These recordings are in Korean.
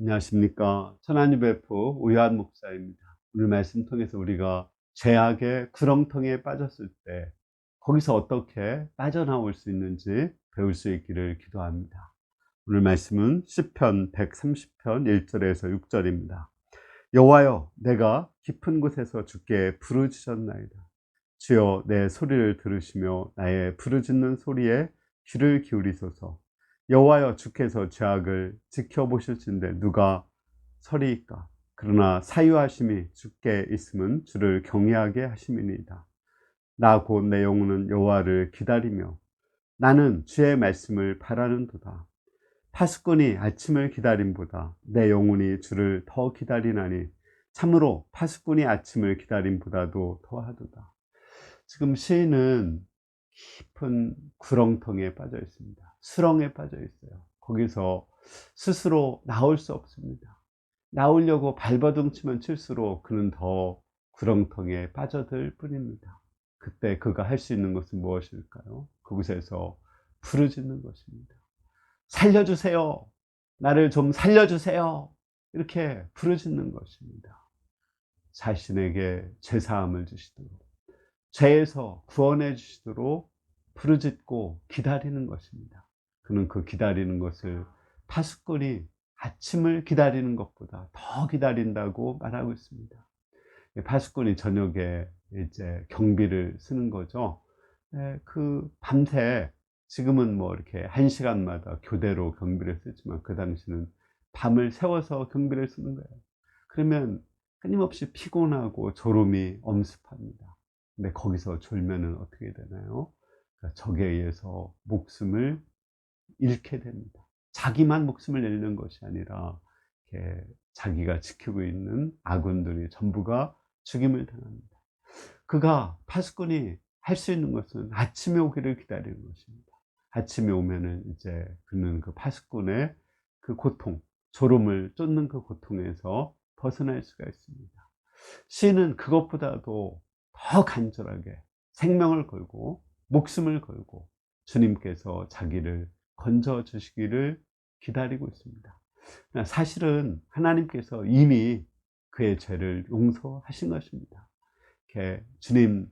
안녕하십니까. 천안유 베프 오유한 목사입니다. 오늘 말씀 통해서 우리가 죄악의 구렁텅이에 빠졌을 때 거기서 어떻게 빠져나올 수 있는지 배울 수 있기를 기도합니다. 오늘 말씀은 시편 130편 1절에서 6절입니다. 여호와여, 내가 깊은 곳에서 주께 부르짖었나이다. 주여, 내 소리를 들으시며 나의 부르짖는 소리에 귀를 기울이소서. 여호와여, 주께서 죄악을 지켜보실진데 누가 서리이까? 그러나 사유하심이 주께 있음은 주를 경외하게 하심이니이다. 나 곧 내 영혼은 여호와를 기다리며 나는 주의 말씀을 바라는도다. 파수꾼이 아침을 기다림보다 내 영혼이 주를 더 기다리나니 참으로 파수꾼이 아침을 기다림보다도 더하도다. 지금 시인은 깊은 구렁텅이에 빠져 있습니다. 수렁에 빠져 있어요. 거기서 스스로 나올 수 없습니다. 나오려고 발버둥치면 칠수록 그는 더 구렁텅이에 빠져들 뿐입니다. 그때 그가 할 수 있는 것은 무엇일까요? 그곳에서 부르짖는 것입니다. 살려주세요. 나를 좀 살려주세요. 이렇게 부르짖는 것입니다. 자신에게 죄사함을 주시도록, 죄에서 구원해 주시도록 부르짖고 기다리는 것입니다. 그는 그 기다리는 것을 파수꾼이 아침을 기다리는 것보다 더 기다린다고 말하고 있습니다. 파수꾼이 저녁에 이제 경비를 쓰는 거죠. 그 밤새, 지금은 뭐 이렇게 1시간마다 교대로 경비를 쓰지만 그 당시는 밤을 새워서 경비를 쓰는 거예요. 그러면 끊임없이 피곤하고 졸음이 엄습합니다. 근데 거기서 졸면은 어떻게 되나요? 그러니까 적에 의해서 목숨을 잃게 됩니다. 자기만 목숨을 잃는 것이 아니라 이렇게 자기가 지키고 있는 아군들이 전부가 죽임을 당합니다. 그가, 파수꾼이 할 수 있는 것은 아침에 오기를 기다리는 것입니다. 아침에 오면은 이제 그는 그 파수꾼의 그 고통, 졸음을 쫓는 그 고통에서 벗어날 수가 있습니다. 시인은 그것보다도 더 간절하게 생명을 걸고 목숨을 걸고 주님께서 자기를 건져 주시기를 기다리고 있습니다. 사실은 하나님께서 이미 그의 죄를 용서하신 것입니다. 이렇게 주님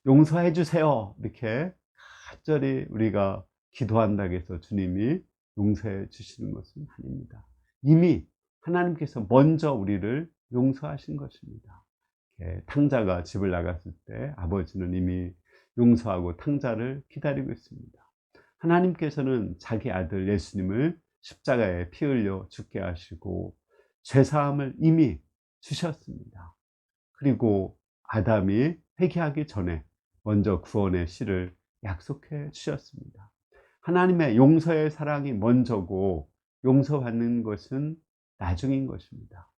용서해 주세요, 이렇게 간절히 우리가 기도한다고 해서 주님이 용서해 주시는 것은 아닙니다. 이미 하나님께서 먼저 우리를 용서하신 것입니다. 탕자가 집을 나갔을 때 아버지는 이미 용서하고 탕자를 기다리고 있습니다. 하나님께서는 자기 아들 예수님을 십자가에 피 흘려 죽게 하시고 죄사함을 이미 주셨습니다. 그리고 아담이 회개하기 전에 먼저 구원의 씨를 약속해 주셨습니다. 하나님의 용서의 사랑이 먼저고 용서받는 것은 나중인 것입니다.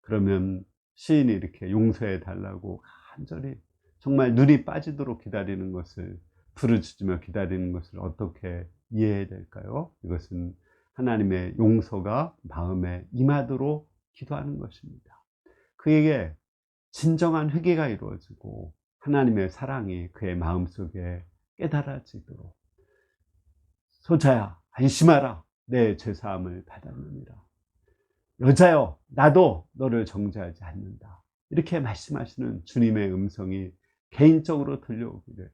그러면 시인이 이렇게 용서해 달라고 간절히 정말 눈이 빠지도록 기다리는 것을, 부르짖으며 기다리는 것을 어떻게 이해해야 될까요? 이것은 하나님의 용서가 마음에 임하도록 기도하는 것입니다. 그에게 진정한 회개가 이루어지고 하나님의 사랑이 그의 마음속에 깨달아지도록, 소자야 안심하라, 내 죄사함을 받았느니라. 여자여, 나도 너를 정죄하지 않는다. 이렇게 말씀하시는 주님의 음성이 개인적으로 들려오기를,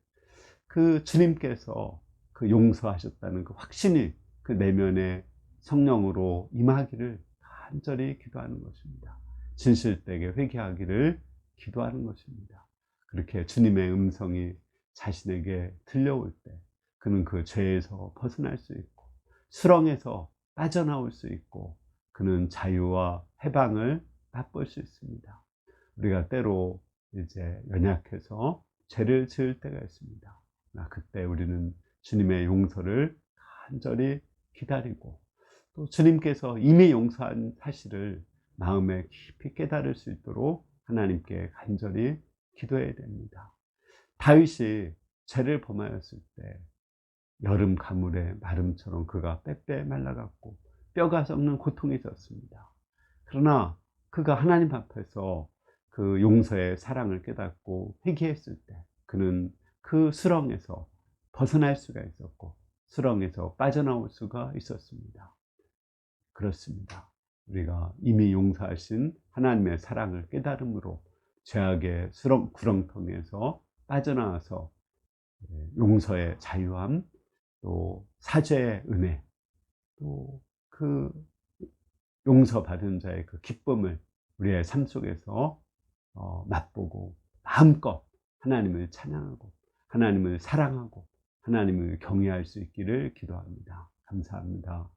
그 주님께서 그 용서하셨다는 그 확신이 그 내면의 성령으로 임하기를 간절히 기도하는 것입니다. 진실되게 회개하기를 기도하는 것입니다. 그렇게 주님의 음성이 자신에게 들려올 때 그는 그 죄에서 벗어날 수 있고 수렁에서 빠져나올 수 있고 그는 자유와 해방을 맛볼 수 있습니다. 우리가 때로 이제 연약해서 죄를 지을 때가 있습니다. 그때 우리는 주님의 용서를 간절히 기다리고 또 주님께서 이미 용서한 사실을 마음에 깊이 깨달을 수 있도록 하나님께 간절히 기도해야 됩니다. 다윗이 죄를 범하였을 때 여름 가물의 마름처럼 그가 빼빼 말라갔고 뼈가 썩는 고통이 있었습니다. 그러나 그가 하나님 앞에서 그 용서의 사랑을 깨닫고 회개했을 때 그는 그 수렁에서 벗어날 수가 있었고 수렁에서 빠져나올 수가 있었습니다. 그렇습니다. 우리가 이미 용서하신 하나님의 사랑을 깨달음으로 죄악의 구렁텅이에서 빠져나와서 용서의 자유함, 또 사죄의 은혜, 또 그 용서받은 자의 그 기쁨을 우리의 삶 속에서 맛보고 마음껏 하나님을 찬양하고 하나님을 사랑하고 하나님을 경외할 수 있기를 기도합니다. 감사합니다.